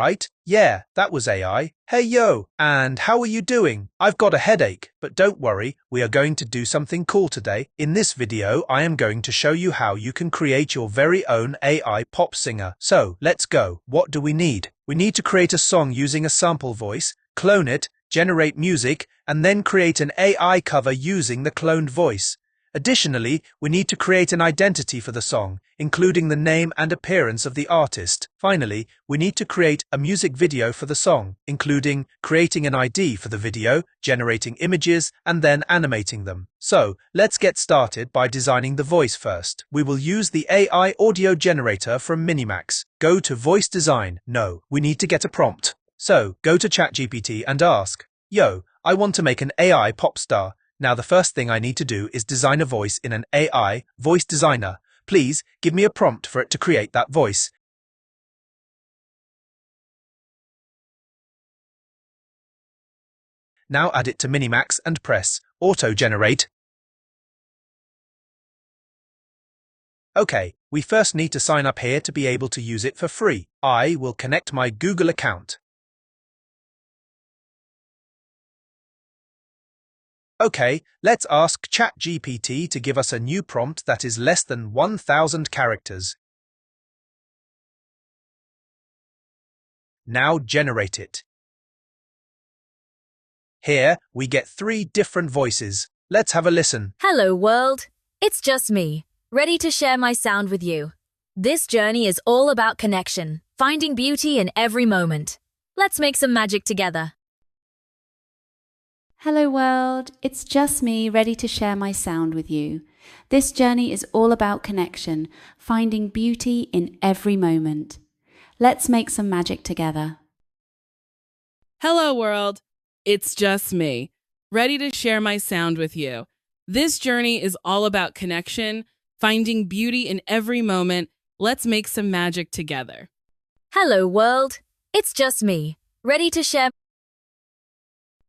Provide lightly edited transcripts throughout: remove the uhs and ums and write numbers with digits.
right? Yeah, that was AI. Hey yo, and how are you doing? I've got a headache, but don't worry, we are going to do something cool today. In this video, I am going to show you how you can create your very own AI pop singer. So, let's go. What do we need? We need to create a song using a sample voice, clone it, generate music, and then create an AI cover using the cloned voice. Additionally, we need to create an identity for the song, including the name and appearance of the artist. Finally, we need to create a music video for the song, including creating an ID for the video, generating images, and then animating them. So, let's get started by designing the voice first. We will use the AI audio generator from MiniMax. Go to Voice Design. No, we need to get a prompt. So, go to ChatGPT and ask, "Yo, I want to make an AI pop star." Now the first thing I need to do is design a voice in an AI voice designer. Please give me a prompt for it to create that voice. Now add it to MiniMax and press Auto-Generate. Okay, we first need to sign up here to be able to use it for free. I will connect my Google account. Okay, let's ask ChatGPT to give us a new prompt that is less than 1,000 characters. Now generate it. Here, we get 3 different voices. Let's have a listen. Hello world, it's just me, ready to share my sound with you. This journey is all about connection, finding beauty in every moment. Let's make some magic together. Hello world, it's just me ready to share my sound with you. This journey is all about connection, finding beauty in every moment. Let's make some magic together. Hello world, it's just me, ready to share my sound with you. This journey is all about connection, finding beauty in every moment. Let's make some magic together. Hello world, it's just me, ready to share.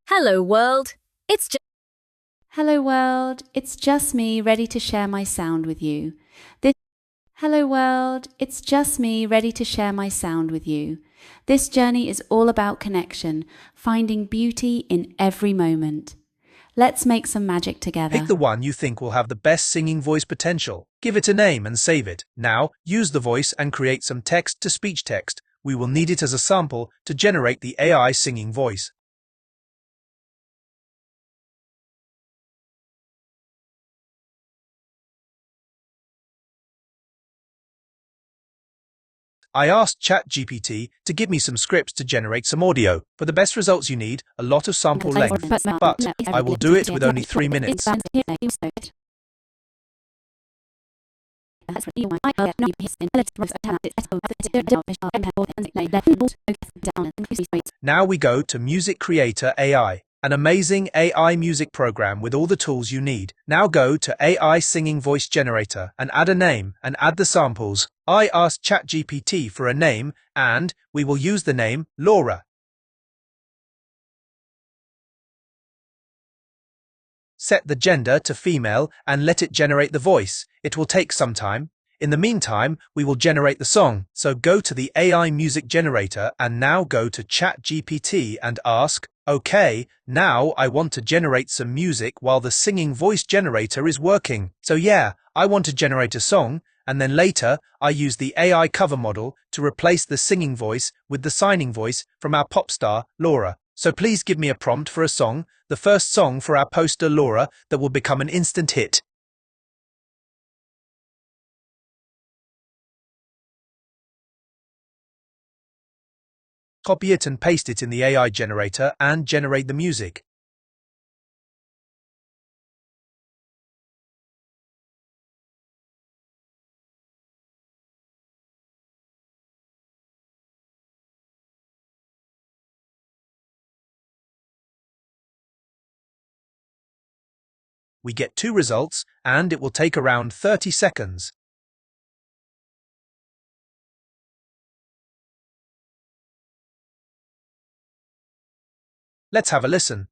Hello world, it's just Hello world, it's just me ready to share my sound with you. Hello world, it's just me ready to share my sound with you. This journey is all about connection, finding beauty in every moment. Let's make some magic together. Pick the one you think will have the best singing voice potential. Give it a name and save it. Now, use the voice and create some text-to-speech text. We will need it as a sample to generate the AI singing voice. I asked ChatGPT to give me some scripts to generate some audio. For the best results you need a lot of sample length, but I will do it with only 3 minutes. Now we go to Music Creator AI, an amazing AI music program with all the tools you need. Now go to AI Singing Voice Generator and add a name and add the samples. I asked ChatGPT for a name and we will use the name Lora. Set the gender to female and let it generate the voice. It will take some time. In the meantime, we will generate the song. So go to the AI music generator and now go to ChatGPT and ask, "Okay, now I want to generate some music while the singing voice generator is working. So yeah, I want to generate a song, and then later I use the AI cover model to replace the singing voice with the signing voice from our pop star, Lora. So please give me a prompt for a song, the first song for our poster Lora that will become an instant hit." Copy it and paste it in the AI generator and generate the music. We get 2 results and it will take around 30 seconds. Let's have a listen.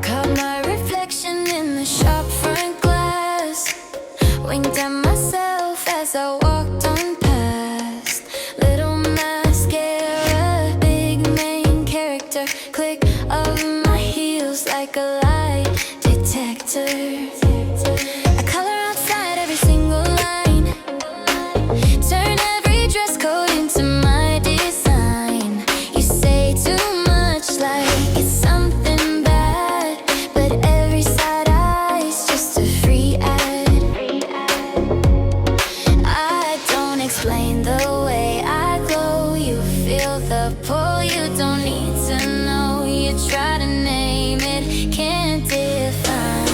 Cut my Winked at myself as I walked on past. Little mascara, big main character. Click of my heels like a lie detector. I color outside every single line. Turn every dress code into my design. You say too much like it's something bad, but every side eye's just a free ad. I don't explain the way I glow. You feel the pull, you don't need to know. You try to name it, can't define.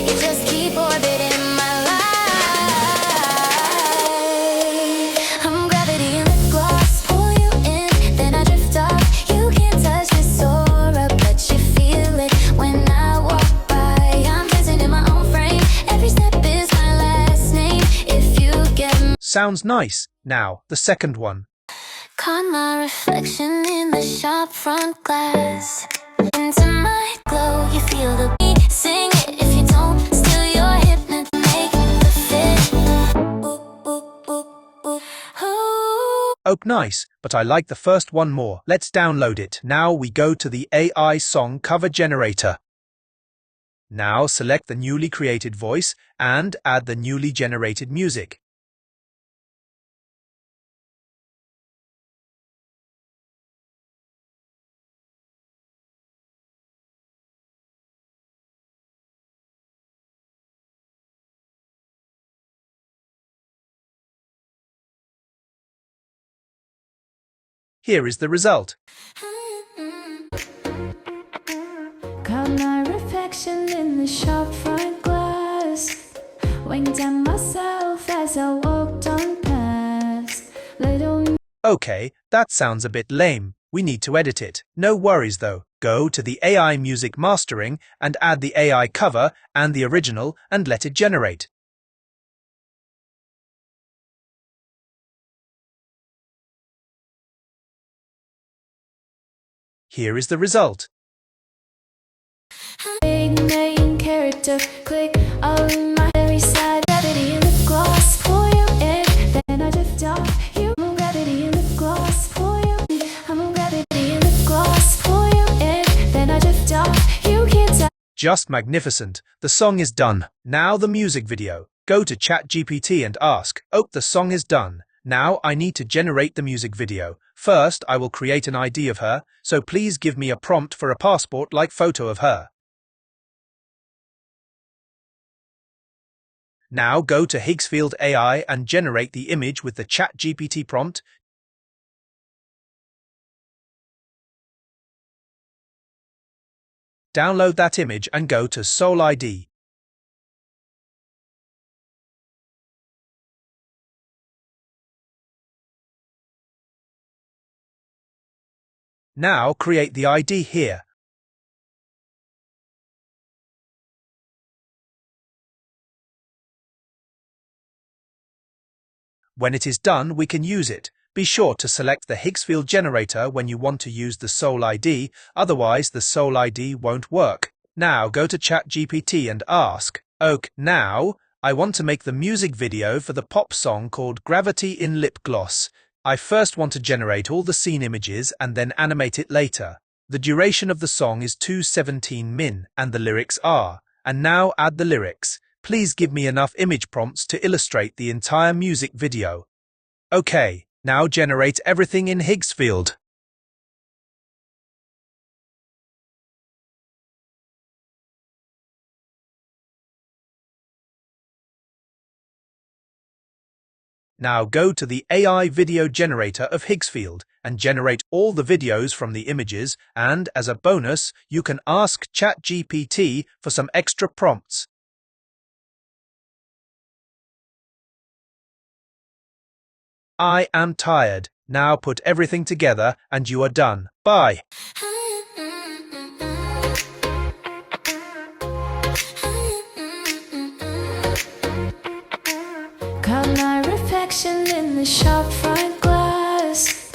You just keep orbiting my life. I'm gravity and lip gloss, pull you in, then I drift off. You can't touch this aura, but you feel it when I walk by. I'm dancing in my own frame, every step is my last name. If you get me. Sounds nice. Now, the second one. Caught my reflection in the shop front glass. Into my glow, you feel the beat. Sing it if you don't. Still you're hypnotic, make the fit. Ooh, ooh, ooh, ooh, ooh. Oh, nice, but I like the first one more. Let's download it. Now we go to the AI song cover generator. Now select the newly created voice and add the newly generated music. Here is the result. Caught my reflection in the shop front glass. Winked at myself as I walked on past. Little Okay, that sounds a bit lame. We need to edit it. No worries though. Go to the AI music mastering and add the AI cover and the original and let it generate. Here is the result. big main character, click on my very side. Gravity and lip gloss, pull you in, then I drift off. You move gravity and lip gloss, pull you in. I'm on gravity and lip gloss, pull you in, then I drift off. You can't tell. Just magnificent. The song is done. Now the music video. Go to ChatGPT and ask, "Oh, the song is done. Now I need to generate the music video. First, I will create an ID of her, so please give me a prompt for a passport-like photo of her." Now go to Higgsfield AI and generate the image with the ChatGPT prompt. Download that image and go to Soul ID. Now create the ID here. When it is done, we can use it. Be sure to select the Higgsfield generator when you want to use the Soul ID, otherwise the Soul ID won't work. Now go to ChatGPT and ask, "OK, now I want to make the music video for the pop song called Gravity in Lip Gloss. I first want to generate all the scene images and then animate it later. The duration of the song is 2:17 min and the lyrics are, and now add the lyrics. Please give me enough image prompts to illustrate the entire music video." Okay, now generate everything in Higgsfield. Now go to the AI video generator of Higgsfield and generate all the videos from the images, and as a bonus, you can ask ChatGPT for some extra prompts. I am tired. Now put everything together and you are done. Bye. Caught my reflection in the shop front glass.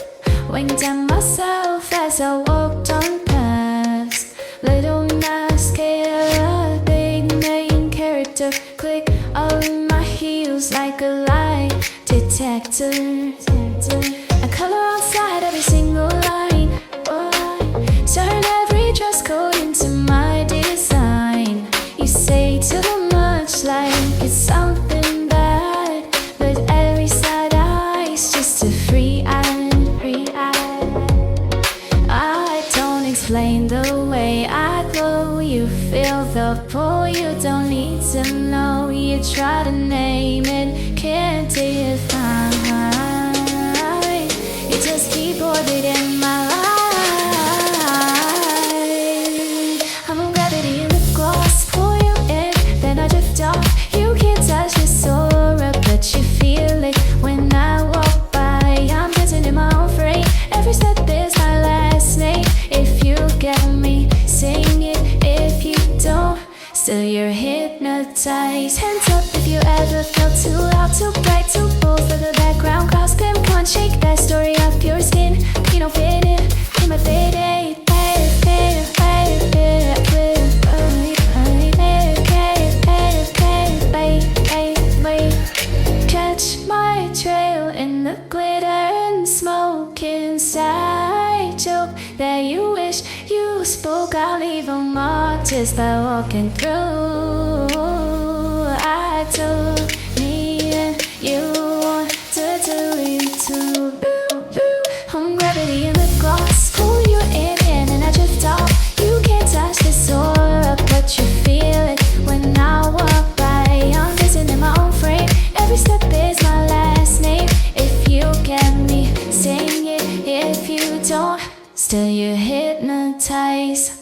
Winked at myself as I walked on past. Little mascara, big main character. click of my heels like a lie detector. I color outside every single line. Turn every dress code into my design. You say too much like it's something bad, but every side eye's just a free island. I don't explain the way I glow. You feel the pull, you don't need to know. You try to name it, can't define. You just keep orbiting my life. I'm a gravity in the gloss, pull you in, then I drift off. You can't touch the Lora, but you feel it when I walk by. I'm dancing in my own frame, every step is my last name. If you get me, sing it. If you don't, still you're hypnotized. Hands up if you ever felt too loud, too bright, too bold for the background crowds. Come on, shake that story off your skin. You don't fit in my faded. Catch my trail in the glitter and smoke inside. Joke that you wish you spoke. I'll leave a mark just by walking through. I told me and you want to do it too. I'm gravity in the gloss, pull you in and I drift off. You can't touch this aura, but you feel it when I walk by. I'm dancing in my own frame, every step is my last name. If you get me, sing it. If you don't, still you're hypnotized.